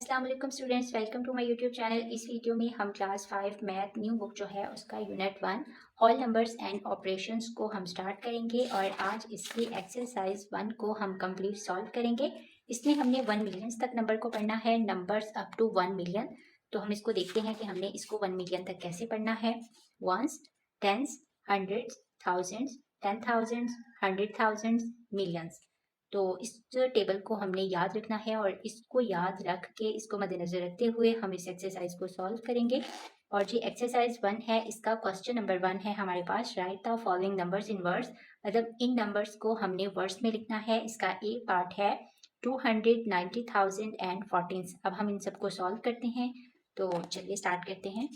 अस्सलाम वालेकुम students, welcome to my YouTube channel. इस वीडियो में हम क्लास 5 मैथ न्यू बुक जो है उसका unit 1 whole numbers and operations को हम स्टार्ट करेंगे और आज इसकी एक्सरसाइज 1 को हम कंप्लीट सॉल्व करेंगे। इसमें हमने 1 मिलियन तक नंबर को पढ़ना है, नंबर्स अप टू 1 मिलियन। तो हम इसको देखते हैं कि हमने इसको 1 मिलियन तक कैसे पढ़ना है। Ones, tens, hundreds, thousands, 10,000, 100,000, millions. तो इस टेबल को हमने याद रखना है और इसको याद रख के इसको मद्देनजर रखते हुए हम इस एक्सरसाइज को सॉल्व करेंगे। और जी एक्सरसाइज 1 है, इसका क्वेश्चन नंबर 1 है हमारे पास, right the following numbers in words. मतलब इन नंबर्स को हमने वर्ड्स में लिखना है। इसका ए पार्ट है 290,000 एंड 14। अब हम इन सबको सॉल्व करते हैं, तो चलिए स्टार्ट करते हैं।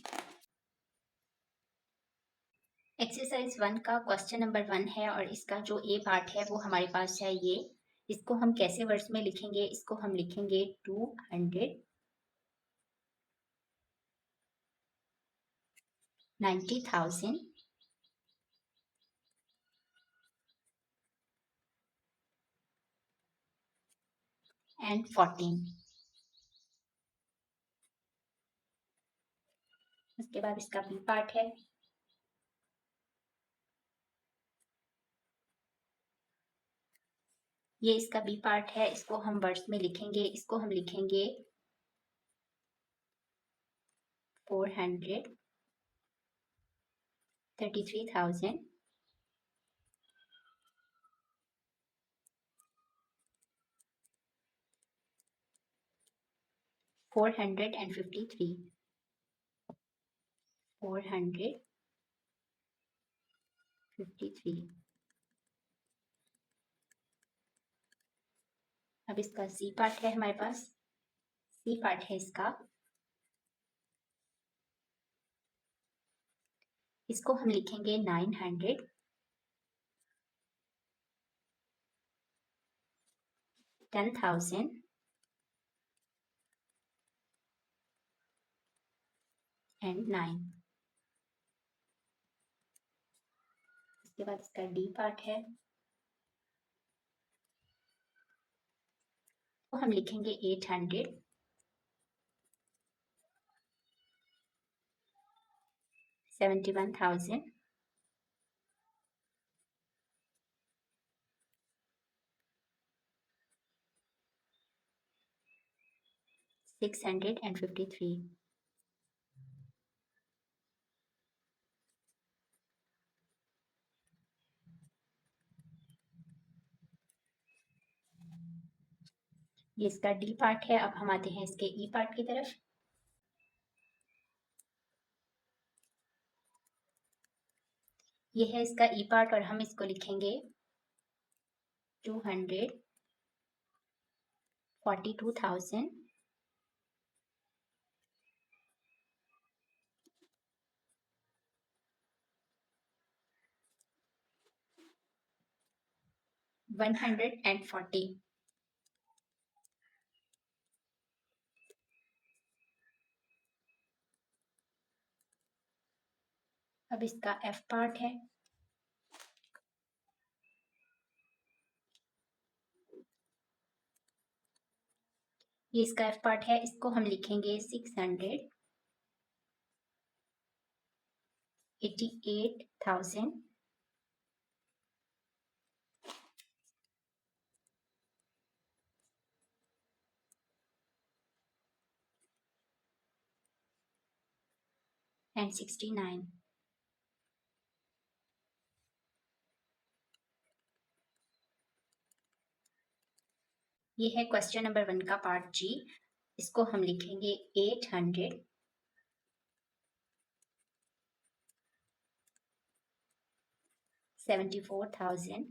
एक्सरसाइज 1 का क्वेश्चन नंबर 1 है और इसका जो ए पार्ट है वो हमारे पास है ये। इसको हम कैसे वर्ड्स में लिखेंगे? इसको हम लिखेंगे 290,000 एंड 14। उसके बाद इसका बी पार्ट है, ये इसका बी पार्ट है। इसको हम वर्ड्स में लिखेंगे, इसको हम लिखेंगे 433,000 453 453। अब इसका सी पार्ट है हमारे पास, सी पार्ट है इसका, इसको हम लिखेंगे 910,000 एंड 9। उसके बाद इसका डी पार्ट है, तो हम लिखेंगे 800 71,000 653। ये इसका डी पार्ट है। अब हम आते हैं इसके ई पार्ट की तरफ। ये है इसका ई पार्ट और हम इसको लिखेंगे 242,000 140। अब इसका एफ पार्ट है, ये इसका एफ पार्ट है। इसको हम लिखेंगे 688,000 एंड 69। ये है क्वेश्चन नंबर 1 का पार्ट जी। इसको हम लिखेंगे 874,000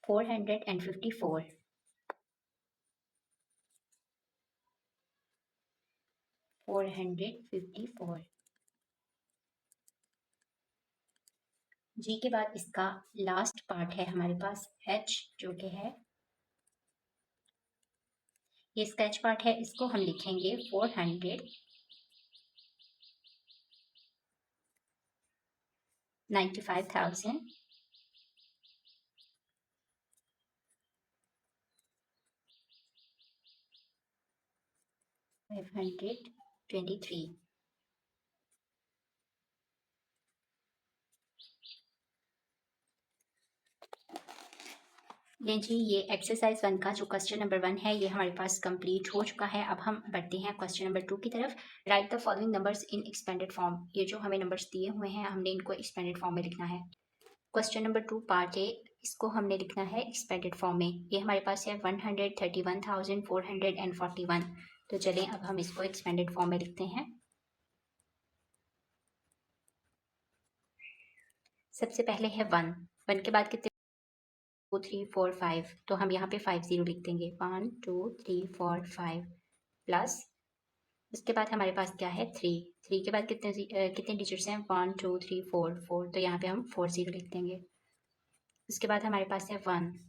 454। 454 जी के बाद इसका लास्ट पार्ट है हमारे पास एच, जो कि है ये स्केच पार्ट है। इसको हम लिखेंगे 400 95,000, 523। लें जी, ये एक्सरसाइज 1 का जो क्वेश्चन नंबर 1 है ये हमारे पास कंप्लीट हो चुका है। अब हम बढ़ते हैं क्वेश्चन नंबर 2 की तरफ। Right the following numbers in expanded form. ये जो हमें नंबर्स दिए हुए हैं हमने इनको एक्सपेंडेड फॉर्म में लिखना है। क्वेश्चन नंबर 2 पार्ट ए, इसको हमने लिखना है एक्सपेंडेड फॉर्म में। ये हमारे पास है 131,441। तो चलें अब हम इसको एक्सपेंडेड फॉर्म में लिखते हैं। सबसे पहले है 1। 1 के बाद कितने 2 3 4 5, तो हम यहाँ पे 50 लिख देंगे। 1 2 3 4 5 प्लस उसके बाद हमारे पास क्या है 3। 3 के बाद कितने डिजिट्स हैं 1 2 3 4 4, तो यहाँ पे हम 40 लिख देंगे। उसके बाद हमारे पास है 1।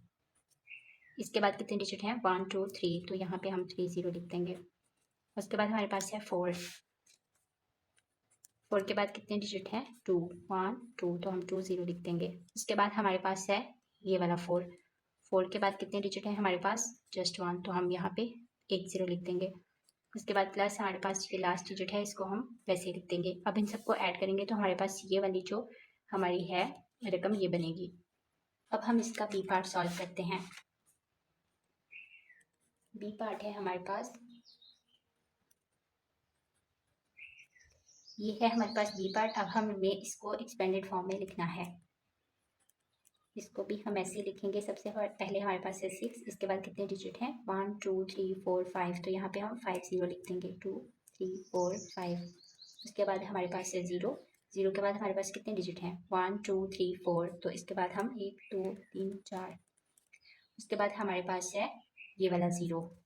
इसके बाद कितने डिजिट हैं 1 2 3, तो यहाँ पे हम 30 लिख देंगे। उसके बाद हमारे पास है 4। 4 के बाद कितने डिजिट हैं 2 1 2, तो हम 20 लिख देंगे। उसके बाद हमारे पास है ये वाला 4। 4 के बाद कितने डिजिट हैं हमारे पास जस्ट 1, तो हम यहाँ पे 10 लिख देंगे। उसके बाद प्लस हमारे पास ये लास्ट डिजिट है, इसको हम वैसे लिख देंगे। अब इन सबको ऐड करेंगे तो हमारे पास ये वाली जो हमारी है रकम ये बनेगी। अब हम इसका बी पार्ट सॉल्व करते हैं। बी पार्ट है हमारे पास, ये है हमारे पास बी पार्ट। अब हमें इसको एक्सपेंडेड फॉर्म में लिखना है। इसको भी हम ऐसे लिखेंगे। सबसे पहले हमारे पास है 6। इसके बाद कितने डिजिट हैं 1 2 3 4 5, तो यहाँ पे हम 50 लिख देंगे। 2 3 4 5। उसके बाद हमारे पास है 0। 0 के बाद हमारे पास कितने डिजिट हैं 1 2 3 4, तो इसके बाद हम 1 2 3 4। उसके बाद हमारे पास है ये वाला 0।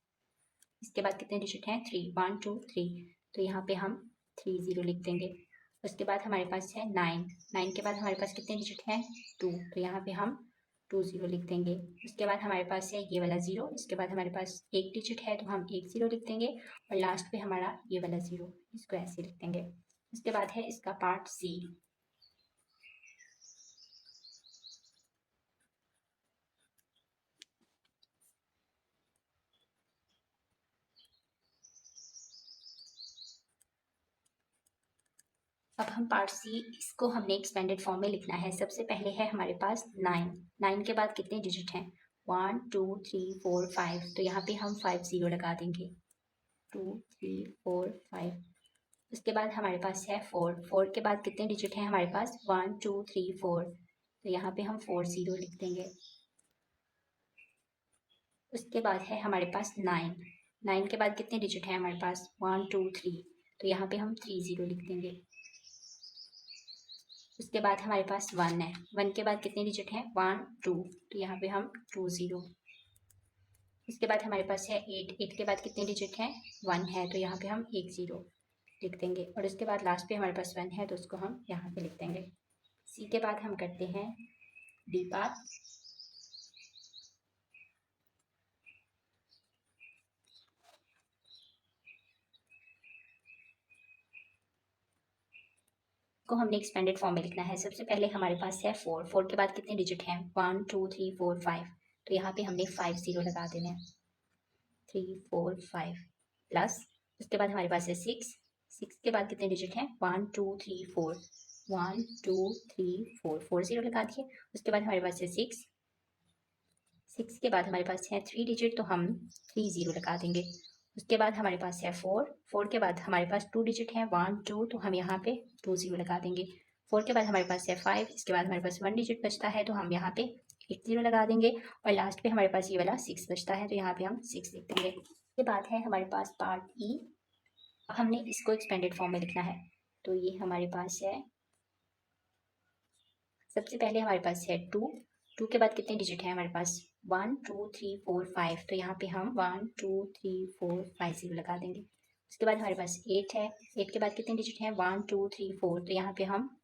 इसके बाद कितने डिजिट हैं 3 1 2 3, तो यहाँ पे हम 30 लिख देंगे। उसके बाद हमारे पास है 9। 9 के बाद हमारे पास कितने डिजिट हैं 2, तो यहाँ पे हम 20 लिख देंगे। उसके बाद हमारे पास है ये वाला 0। इसके बाद हमारे पास एक डिजिट है तो हम 10 लिख देंगे, और लास्ट पे हमारा ये वाला 0, इसको ऐसे लिख देंगे। उसके बाद है इसका पार्ट सी। अब हम पार्ट सी, इसको हमने एक्सपेंडेड फॉर्म में लिखना है। सबसे पहले है हमारे पास 9। 9 के बाद कितने डिजिट हैं 1 2 3 4 5, तो यहाँ पे हम 50 लगा देंगे। 2 3 4 5। उसके बाद हमारे पास है 4। 4 के बाद कितने डिजिट हैं हमारे पास 1 2 3 4, तो यहाँ पे हम 40 लिख देंगे। उसके बाद है हमारे पास 9। 9 के बाद कितने डिजिट हैं हमारे पास 1 2 3, तो यहाँ पे हम 30 लिख देंगे। उसके बाद हमारे पास 1 है। 1 के बाद कितने डिजिट हैं 1 2, तो यहाँ पे हम 20। उसके बाद हमारे पास है 8। 8 के बाद कितने डिजिट हैं 1 है, तो यहाँ पे हम 10 लिख देंगे। और उसके बाद लास्ट पे हमारे पास 1 है, तो उसको हम यहाँ पे लिख देंगे। सी के बाद हम करते हैं डी पार्ट। को हमने एक्सपेंडेड फॉर्म में लिखना है। सबसे पहले हमारे पास है 4। 4 के बाद कितने डिजिट हैं 1 2 3 4 5, तो यहाँ पे हमने 50 लगा देने हैं। 3 4 5 प्लस उसके बाद हमारे पास है 6। 6 के बाद कितने डिजिट हैं 1 2 3 4, 1 2 3 4, 40 लगा दिए। उसके बाद हमारे पास है 6। 6 के बाद हमारे पास है 3 डिजिट, तो हम 30 लगा देंगे। उसके बाद हमारे पास है 4। 4 के बाद हमारे पास 2 डिजिट है 1 2, तो हम यहाँ पे 20 लगा देंगे। 4 के बाद हमारे पास है 5। इसके बाद हमारे पास 1 डिजिट बचता है, तो हम यहाँ पे 80 लगा देंगे, और लास्ट पे हमारे पास ये वाला 6 बचता है, तो यहाँ पे हम 6 लिख देंगे। उसके बाद है हमारे पास पार्ट ई। हमने इसको एक्सपेंडेड फॉर्म में लिखना है। तो ये हमारे पास है, सबसे पहले हमारे पास है 2। 2 के बाद कितने डिजिट है हमारे पास 1 2 3 4 5, तो यहाँ पे हम 1 2 3 4 5 0 लगा देंगे। उसके बाद हमारे पास 8 है। 8 के बाद कितने डिजिट हैं 1 2 3 4, तो यहाँ पे हम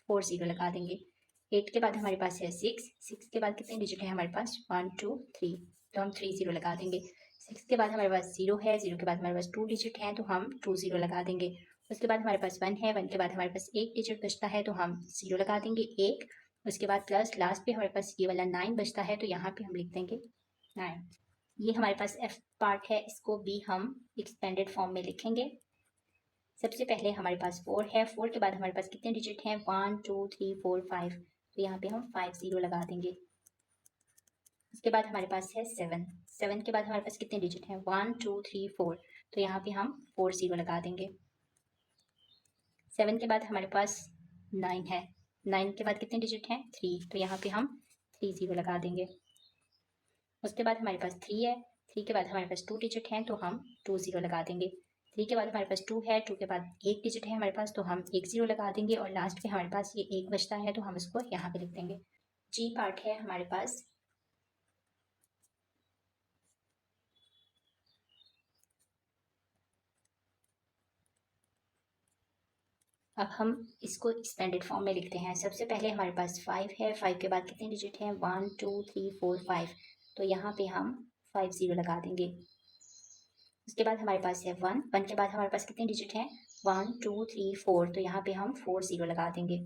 4 0 लगा देंगे। 8 के बाद हमारे पास है 6। 6 के बाद कितने डिजिट है हमारे पास 1 2 3, तो हम 3 0 लगा देंगे। 6 के बाद हमारे पास 0 है। 0 के बाद हमारे पास 2 डिजिट हैं, तो हम 2 0 लगा देंगे। उसके बाद हमारे पास 1 है, 1 के बाद हमारे पास एक डिजिट बचता है तो हम 0 लगा देंगे 1। उसके बाद प्लस लास्ट पे हमारे पास ये वाला 9 बचता है तो यहाँ पे हम लिख देंगे 9। ये हमारे पास एफ पार्ट है, इसको भी हम एक्सपेंडेड फॉर्म में लिखेंगे। सबसे पहले हमारे पास 4 है, 4 के बाद हमारे पास कितने डिजिट हैं 1 2 3 4 5, तो यहाँ पे हम 5 0 लगा देंगे। उसके बाद हमारे पास है 7, 7 के बाद हमारे पास कितने डिजिट हैं 1 2 3 4, तो यहाँ पे हम 4 0 लगा देंगे। 7 के बाद हमारे पास 9 है, 9 के बाद कितने डिजिट हैं 3, तो यहाँ पे हम 3 0 लगा देंगे। उसके बाद हमारे पास 3 है, 3 के बाद हमारे पास 2 डिजिट हैं तो हम 2 0 लगा देंगे। 3 के बाद हमारे पास 2 है, 2 के बाद एक डिजिट है हमारे पास तो हम 1 0 लगा देंगे और लास्ट पे हमारे पास ये 1 बचता है तो हम इसको यहाँ पे लिख देंगे। जी पार्ट है हमारे पास, अब हम इसको एक्सपेंडेड फॉर्म में लिखते हैं। सबसे पहले हमारे पास 5 है, 5 के बाद कितने डिजिट हैं 1 2 3 4 5, तो यहाँ पे हम 5 0 लगा देंगे। उसके बाद हमारे पास है 1, 1 के बाद हमारे पास कितने डिजिट हैं 1 2 3 4, तो यहाँ पे हम 4 0 लगा देंगे।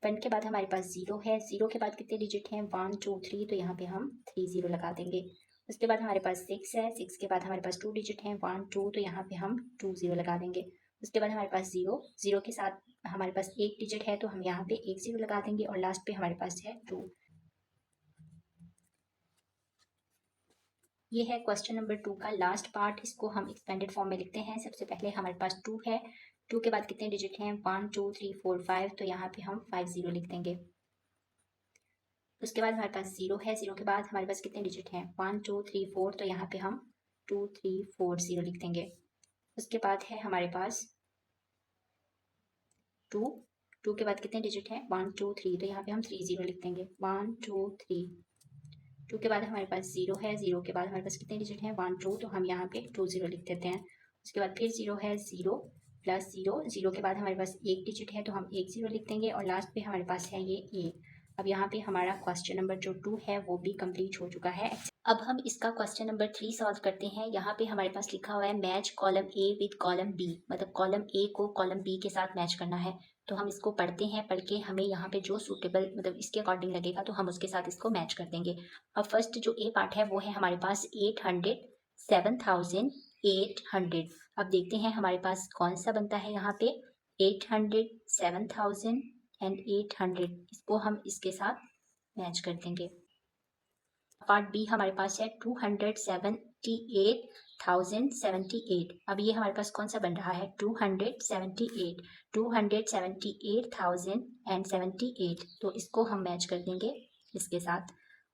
1 के बाद हमारे पास 0 है, 0 के बाद कितने डिजिट हैं 1 2 3, तो यहाँ पे हम 3 0 लगा देंगे। उसके बाद हमारे पास 6 है, 6 के बाद हमारे पास 2 डिजिट हैं 1 2, तो यहाँ पे हम 2 0 लगा देंगे। उसके बाद हमारे पास 0, 0 के साथ हमारे पास एक डिजिट है तो हम यहाँ पे 1 0 लगा देंगे और लास्ट पे हमारे पास है 2। ये है क्वेश्चन नंबर 2 का लास्ट पार्ट, इसको हम एक्सपेंडेड फॉर्म में लिखते हैं। सबसे पहले हमारे पास 2 है, 2 के बाद कितने डिजिट हैं 1 2 3 4 5, तो यहाँ पे हम 5 0 लिख देंगे। उसके बाद हमारे पास 0 है, 0 के बाद हमारे पास कितने डिजिट हैं 1 2 3 4, तो यहाँ पे हम 2 3 4 0 लिख देंगे। उसके बाद है हमारे पास 2, 2 के बाद कितने डिजिट हैं 1 2 3, तो यहाँ पे हम 3 0 लिख देंगे 1 2 3। 2 के बाद हमारे पास 0 है, 0 के बाद हमारे पास कितने डिजिट हैं 1 2, तो हम यहाँ पे 2 0 लिख देते हैं। उसके बाद फिर 0 है, 0 प्लस 0, 0 के बाद हमारे पास एक डिजिट है तो हम 1 0 लिख देंगे और लास्ट पे हमारे पास है ये 1। अब यहाँ पे हमारा क्वेश्चन नंबर जो 2 है वो भी कंप्लीट हो चुका है। अब हम इसका क्वेश्चन नंबर 3 सॉल्व करते हैं। यहाँ पे हमारे पास लिखा हुआ है match column A with column B, मतलब कॉलम ए को कॉलम बी के साथ मैच करना है। तो हम इसको पढ़ते हैं, पढ़ के हमें यहाँ पे जो सूटेबल मतलब इसके अकॉर्डिंग लगेगा तो हम उसके साथ इसको मैच कर देंगे। अब फर्स्ट जो ए पार्ट है वो है हमारे पास 800 7800। अब देखते हैं हमारे पास कौन सा बनता है यहाँ पे 800 7000 एंड 800, इसको हम इसके साथ मैच कर देंगे। पार्ट बी हमारे पास है 278,078। अब ये हमारे पास कौन सा बन रहा है 278, 278,078, तो इसको हम मैच कर देंगे इसके साथ।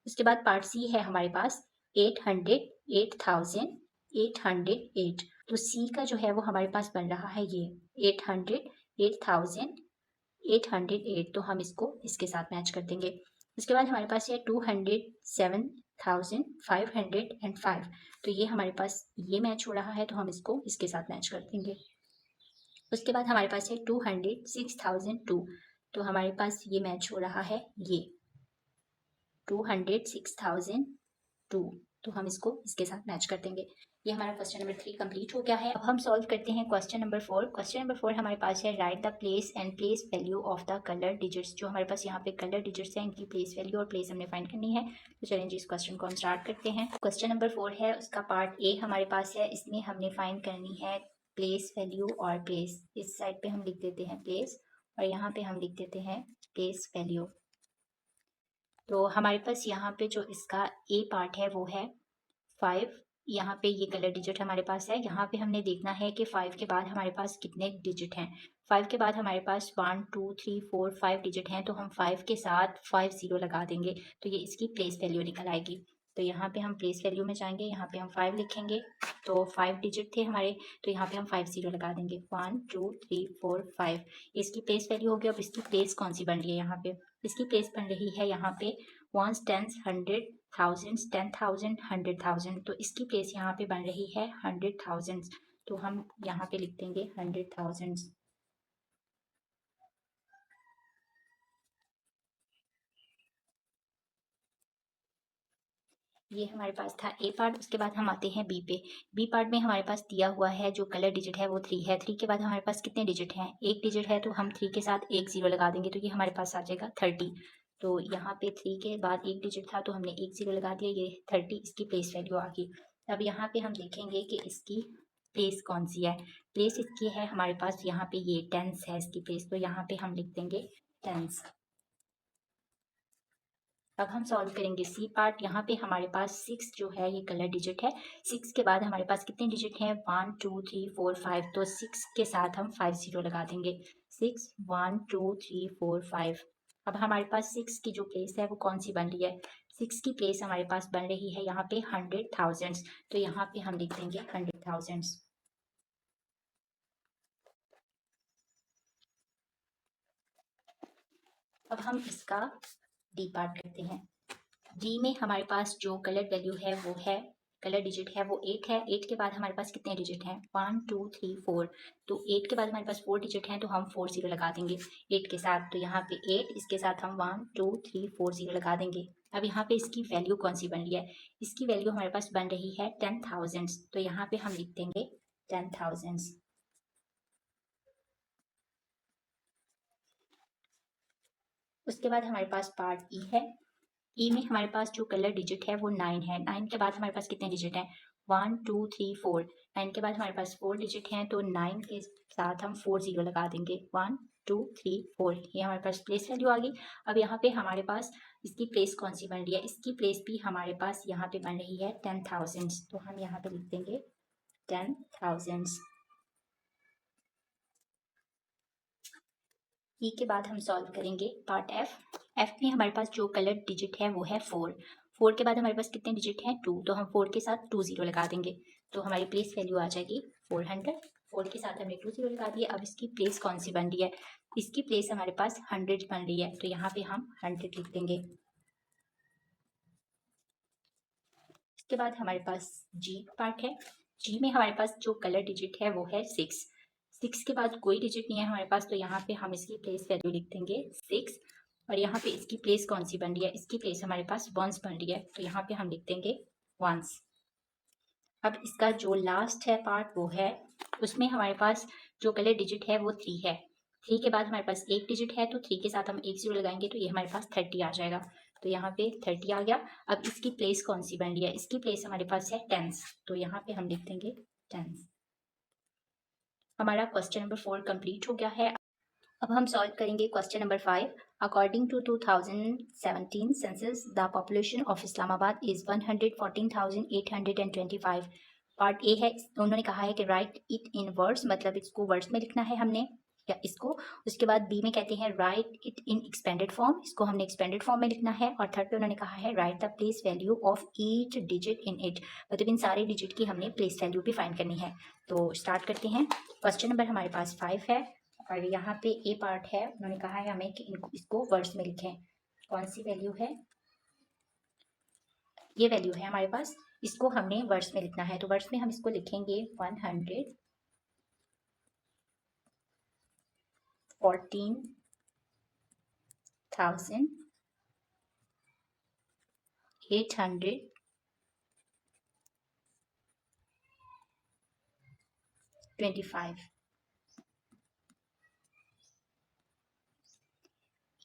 उसके बाद पार्ट सी है हमारे पास 808,808, तो सी का जो है वो हमारे पास बन रहा है ये 808,808, तो हम इसको इसके साथ मैच कर देंगे। उसके बाद हमारे पास है 207,505, तो ये हमारे पास ये मैच हो रहा है तो हम इसको इसके साथ मैच कर देंगे। उसके बाद हमारे पास है 206,002, तो हमारे पास ये मैच हो रहा है ये 206,002, तो हम इसको इसके साथ मैच कर देंगे। ये हमारा क्वेश्चन नंबर 3 कंप्लीट हो गया है। अब हम सॉल्व करते हैं क्वेश्चन नंबर 4। क्वेश्चन नंबर 4 हमारे पास है right the place and place value of the colour digits. जो हमारे पास यहाँ पे कलर डिजिट्स हैं इनकी प्लेस वैल्यू और प्लेस हमने फाइंड करनी है। तो चलें जी इस क्वेश्चन को हम स्टार्ट करते हैं। क्वेश्चन नंबर 4 है, उसका पार्ट ए हमारे पास है, इसमें हमने फाइंड करनी है प्लेस वैल्यू और प्लेस। इस साइड पे हम लिख देते हैं प्लेस और यहाँ पे हम लिख देते हैं प्लेस वैल्यू। तो हमारे पास यहाँ पे जो इसका ए पार्ट है वो है 5। यहाँ पे ये कलर डिजिट हमारे पास है। यहाँ पे हमने देखना है कि 5 के बाद हमारे पास कितने डिजिट हैं। 5 के बाद हमारे पास 1 2 3 4 5 डिजिट हैं, तो हम 5 के साथ 5 0 लगा देंगे तो ये इसकी प्लेस वैल्यू निकल आएगी। तो यहाँ पे हम प्लेस वैल्यू में जाएंगे, यहाँ पे हम 5 लिखेंगे, तो 5 डिजिट थे हमारे, तो यहाँ पे हम 5 0 लगा देंगे 1 2 3 4 5, इसकी प्लेस वैल्यू हो गई। अब इसकी प्लेस कौन सी बन रही है यहाँ पे, इसकी प्लेस बन रही है यहाँ पे वंस टेंस 100 थाउजेंड्स 10,000 100,000, तो इसकी प्लेस यहाँ पे बन रही है 100,000, तो हम यहाँ पे लिख देंगे 100,000। ये हमारे पास था ए पार्ट। उसके बाद हम आते हैं बी पे। बी पार्ट में हमारे पास दिया हुआ है जो कलर डिजिट है वो 3 है। 3 के बाद हमारे पास कितने डिजिट हैं? एक डिजिट है, तो हम 3 के साथ एक ज़ीरो लगा देंगे, तो ये हमारे पास आ जाएगा 30। तो यहाँ पे 3 के बाद एक डिजिट था तो हमने एक ज़ीरो लगा दिया, ये 30 इसकी प्लेस वैल्यू आ गई। अब यहाँ पे हम देखेंगे कि इसकी प्लेस कौन सी है। प्लेस इसकी है हमारे पास यहाँ पे ये टेंस है इसकी प्लेस, तो यहाँ पे हम लिख देंगे टेंस। अब हम सॉल्व करेंगे सी पार्ट। यहाँ पे हमारे पास 6 जो है ये कलर डिजिट है। 6 के बाद हमारे पास कितने डिजिट हैं? 1 2 3 4 5, तो 6 के साथ हम 5 ज़ीरो लगा देंगे। 6 1 2 3 4 5। अब हमारे पास 6 की जो प्लेस है वो कौन सी बन रही है? 6 की प्लेस हमारे पास बन रही है यहाँ पे 100,000, तो यहाँ पे हम लिख देंगे 100,000। अब हम इसका डी पार्ट करते हैं। डी में हमारे पास जो कलर वैल्यू है वो है, कलर डिजिट है वो 8 है। 8 के बाद हमारे पास कितने डिजिट हैं? 1 2 3 4, तो 8 के बाद हमारे पास 4 डिजिट हैं, तो हम 4 ज़ीरो लगा देंगे 8 के साथ। तो यहाँ पे 8, इसके साथ हम 1 2 3 4 ज़ीरो लगा देंगे। अब यहाँ पे इसकी वैल्यू कौन सी बन रही है? इसकी वैल्यू हमारे पास बन रही है 10,000, तो यहाँ पे हम लिख देंगे 10,000। उसके बाद हमारे पास पार्ट ई है। ई में हमारे पास जो कलर डिजिट है वो 9 है। 9 के बाद हमारे पास कितने डिजिट हैं? 1 2 3 4। 9 के बाद हमारे पास 4 डिजिट हैं, तो 9 के साथ हम 4 ज़ीरो लगा देंगे। 1 2 3 4, ये हमारे पास प्लेस वैल्यू आ गई। अब यहाँ पे हमारे पास इसकी प्लेस कौन सी बन रही है? इसकी प्लेस भी हमारे पास यहाँ पे बन रही है 10,000, तो हम यहाँ पे लिख देंगे 10,000। ई के बाद हम सॉल्व करेंगे पार्ट एफ। एफ में हमारे पास जो कलर डिजिट है वो है 4। 4 के बाद हमारे पास कितने डिजिट हैं? 2, तो हम 4 के साथ 2 ज़ीरो लगा देंगे, तो हमारी प्लेस वैल्यू आ जाएगी 400। 4 के साथ हमने 2 ज़ीरो लगा दिए। अब इसकी प्लेस कौन सी बन रही है? इसकी प्लेस हमारे पास 100 बन रही है, तो यहाँ पे हम 100 लिख देंगे। इसके बाद हमारे पास जी पार्ट है। जी में हमारे पास जो कलर डिजिट है वो है 6। 6 के बाद कोई डिजिट नहीं है हमारे पास, तो यहाँ पे हम इसकी प्लेस वैल्यू लिख देंगे 6। और यहाँ पे इसकी प्लेस कौन सी बन रही है? इसकी प्लेस हमारे पास वंस बन रही है, तो यहाँ पे हम लिख देंगे वंस। अब इसका जो लास्ट है पार्ट वो है, उसमें हमारे पास जो कलर डिजिट है वो 3 है। 3 के बाद हमारे पास एक डिजिट है, तो 3 के साथ हम एक ज़ीरो लगाएंगे, तो ये हमारे पास 30 आ जाएगा, तो यहाँ पे 30 आ गया। अब इसकी प्लेस कौन सी बन रही है? इसकी प्लेस हमारे पास है टेंस, तो यहाँ पे हम लिख देंगे टेंस। हमारा क्वेश्चन नंबर 4 कंप्लीट हो गया है। अब हम सॉल्व करेंगे question number 5। According to 2017 census the population of Islamabad is 114,825। Part A है, उन्होंने कहा है कि राइट इट इन वर्ड्स, मतलब इसको वर्ड्स में लिखना है हमने या इसको। उसके बाद बी में कहते हैं right it in expanded form, इसको हमने एक्सपेंडेड फॉर्म में लिखना है। और थर्ड पे उन्होंने कहा है right the place value of each digit in it, मतलब इन सारे डिजिट की हमने प्लेस वैल्यू भी फाइंड करनी है। तो स्टार्ट करते हैं। क्वेश्चन नंबर हमारे पास 5 है और यहाँ पे ए पार्ट है, उन्होंने कहा है हमें कि इसको वर्ड्स में लिखें। कौन सी वैल्यू है? ये वैल्यू है हमारे पास, इसको हमने वर्ड्स में लिखना है। तो वर्ड्स में हम इसको लिखेंगे 114,825।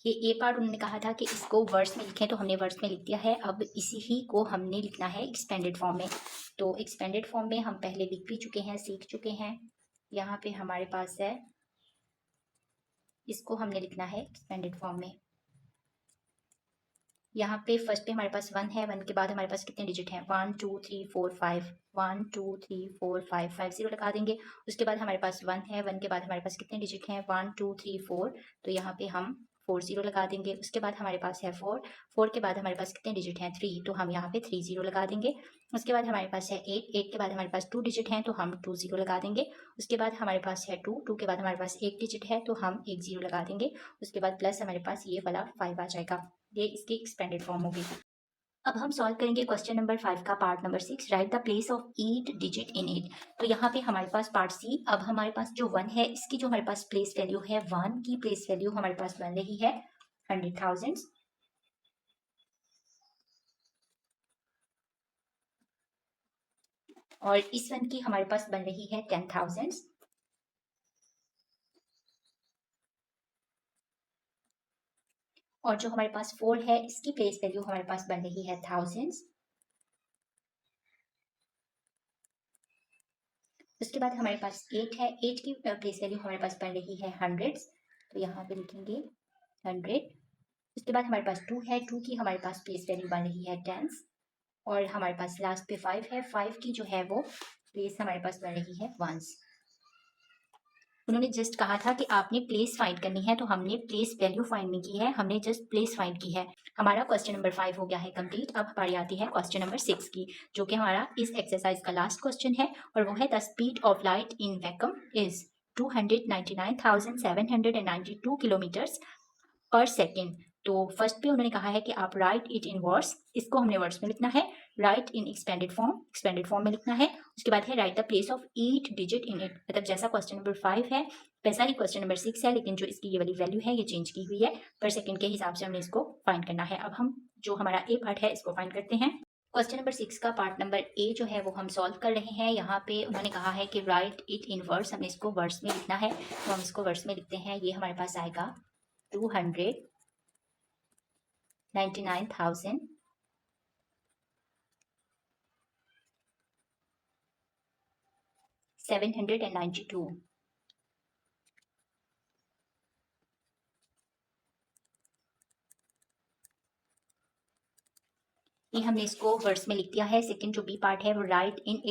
ये ए पार्ट उन्होंने कहा था कि इसको वर्ड्स में लिखें, तो हमने वर्ड्स में लिख दिया है। अब इसी ही को हमने लिखना है एक्सपेंडेड फॉर्म में। तो एक्सपेंडेड फॉर्म में हम पहले लिख भी चुके हैं, सीख चुके हैं। यहाँ पे हमारे पास है, इसको हमने लिखना है एक्सपेंडेड फॉर्म में। यहाँ पे फर्स्ट पे हमारे पास 1 है। 1 के बाद हमारे पास कितने डिजिट हैं? 1 2 3 4 5। 1 2 3 4 5, 5 ज़ीरो लगा देंगे। उसके बाद हमारे पास 1 है। 1 के बाद हमारे पास कितने डिजिट हैं? 1 2 3 4, तो यहाँ पे हम 4 ज़ीरो लगा देंगे। उसके बाद हमारे पास है 4। 4 के बाद हमारे पास कितने डिजिट हैं? 3, तो हम यहाँ पे 3 ज़ीरो लगा देंगे। उसके बाद हमारे पास है 8। 8 के बाद हमारे पास 2 डिजिट हैं, तो हम 2 ज़ीरो लगा देंगे। उसके बाद हमारे पास है 2। 2 के बाद हमारे पास एक डिजिट है, तो हम 1 ज़ीरो लगा देंगे। उसके बाद प्लस हमारे पास ये वाला 5 आ जाएगा। ये इसकी एक्सपेंडेड फॉर्म होगी। अब हम सॉल्व करेंगे क्वेश्चन नंबर 5 का part number 6। Right the place of each digit in it. तो यहाँ पे हमारे पास पार्ट सी। अब हमारे पास जो 1 है, इसकी जो हमारे पास प्लेस वैल्यू है, 1 की प्लेस वैल्यू हमारे पास बन रही है 100,000। और इस वन की हमारे पास बन रही है 10,000। और जो हमारे पास 4 है इसकी प्लेस वैल्यू हमारे पास बन रही है थाउजेंड्स। उसके बाद हमारे पास 8 है, 8 की प्लेस वैल्यू हमारे पास बन रही है हंड्रेड्स, तो यहाँ पे लिखेंगे 100। उसके बाद हमारे पास 2 है, 2 की हमारे पास प्लेस वैल्यू बन रही है टेंस। और हमारे पास लास्ट पे 5 है, 5 की जो है वो प्लेस हमारे पास बन रही है वंस। उन्होंने जस्ट कहा था कि आपने प्लेस फाइंड करनी है, तो हमने प्लेस वैल्यू फाइंड नहीं की है, हमने जस्ट प्लेस फाइंड की है। हमारा क्वेश्चन नंबर 5 हो गया है कंप्लीट। अब हमारी आती है क्वेश्चन नंबर 6 की, जो कि हमारा इस एक्सरसाइज का लास्ट क्वेश्चन है, और वो है the speed of light in vacuum is 299,792 kilometres पर सेकेंड। तो फर्स्ट पे उन्होंने कहा है कि आप राइट इट इन वर्ड्स, इसको हमने वर्ड्स में लिखना है। राइट इन एक्सपेंडेड फॉर्म में लिखना है। उसके बाद है right the place of each digit in it, मतलब जैसा क्वेश्चन नंबर 5 है वैसा ही क्वेश्चन नंबर 6 है, लेकिन जो इसकी ये वाली वैल्यू है ये चेंज की हुई है, पर सेकेंड के हिसाब से हमने इसको फाइंड करना है। अब हम जो हमारा ए पार्ट है इसको फाइंड करते हैं। क्वेश्चन नंबर 6 का पार्ट नंबर ए जो है वो हम सॉल्व कर रहे हैं। यहाँ पे उन्होंने कहा है कि राइट इट इन वर्ड्स, हमने इसको वर्ड्स में लिखना है, तो हम इसको वर्ड्स में लिखते हैं। ये हमारे पास आएगा 299,792। ये हमने इसको वर्ड्स में लिख दिया है। सेकंड जो बी पार्ट है वो राइट इन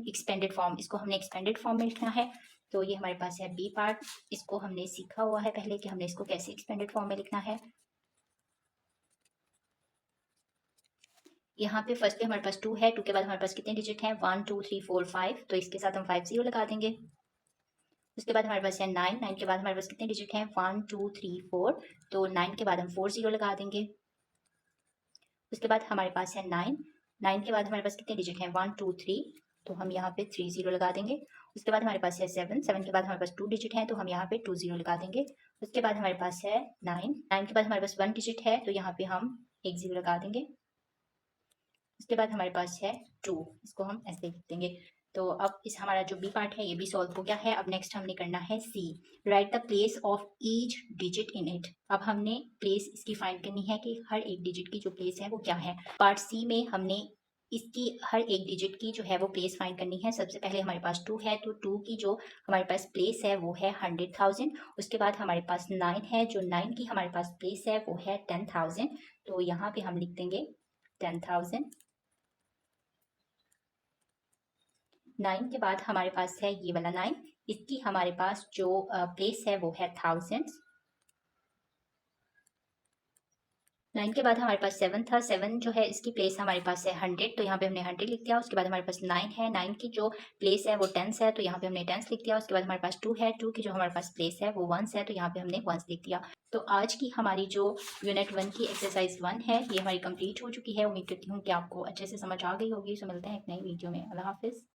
एक्सपेंडेड फॉर्म, इसको हमने एक्सपेंडेड फॉर्म में लिखना है। तो ये हमारे पास है बी पार्ट, इसको हमने सीखा हुआ है पहले कि हमने इसको कैसे एक्सपेंडेड फॉर्म में लिखना है। यहाँ पे फर्स्ट पे हमारे पास 2 है, 2 के बाद हमारे पास कितने डिजिट हैं 1 2 3 4 5, तो इसके साथ हम 5 0 लगा देंगे। उसके बाद हमारे पास है 9, 9 के बाद हमारे पास कितने डिजिट हैं 1 2 3 4, तो 9 के बाद हम 4 0 लगा देंगे। उसके बाद हमारे पास है 9, 9 के बाद हमारे पास कितने डिजिट हैं 1 2 3, तो हम यहाँ पे 3 0 लगा देंगे। उसके बाद हमारे पास है 7, 7 के बाद हमारे पास 2 डिजिट हैं, तो हम यहाँ पे 2 0 लगा देंगे। उसके बाद हमारे पास है 9, 9 के बाद हमारे पास 1 डिजिट है, तो यहाँ पे हम 1 0 लगा देंगे। उसके बाद हमारे पास है 2, इसको हम ऐसे लिख देंगे। तो अब इस हमारा जो बी पार्ट है ये भी सॉल्व हो गया है। अब नेक्स्ट हमने करना है C, write the place of each digit in it. अब हमने प्लेस इसकी फाइंड करनी है कि हर एक डिजिट की जो प्लेस है वो क्या है। पार्ट सी में हमने इसकी हर एक डिजिट की जो है वो प्लेस फाइंड करनी है। सबसे पहले हमारे पास 2 है, तो 2 की जो हमारे पास प्लेस है वो है 100,000। उसके बाद हमारे पास 9 है, जो 9 की हमारे पास प्लेस है वो है 10,000, तो यहाँ पे हम लिख देंगे 10,000। 9 के बाद हमारे पास है ये वाला 9, इसकी हमारे पास जो प्लेस है वो है थाउजेंड्स। 9 के बाद हमारे पास 7 था, 7 जो है इसकी प्लेस हमारे पास है 100, तो यहाँ पे हमने 100 लिख दिया। उसके बाद हमारे पास 9 है, 9 की जो प्लेस है वो टेंस है, तो यहाँ पे हमने टेंस लिख दिया। उसके बाद हमारे पास 2 है, 2 की जो हमारे पास प्लेस है वो वंस है, तो यहाँ पे हमने वंस लिख दिया। तो आज की हमारी जो यूनिट 1 की एक्सरसाइज 1 है ये हमारी कंप्लीट हो चुकी है। उम्मीद करती हूँ कि आपको अच्छे से समझ आ गई होगी। सो मिलते हैं एक नई वीडियो में। अल्लाह हाफिज़।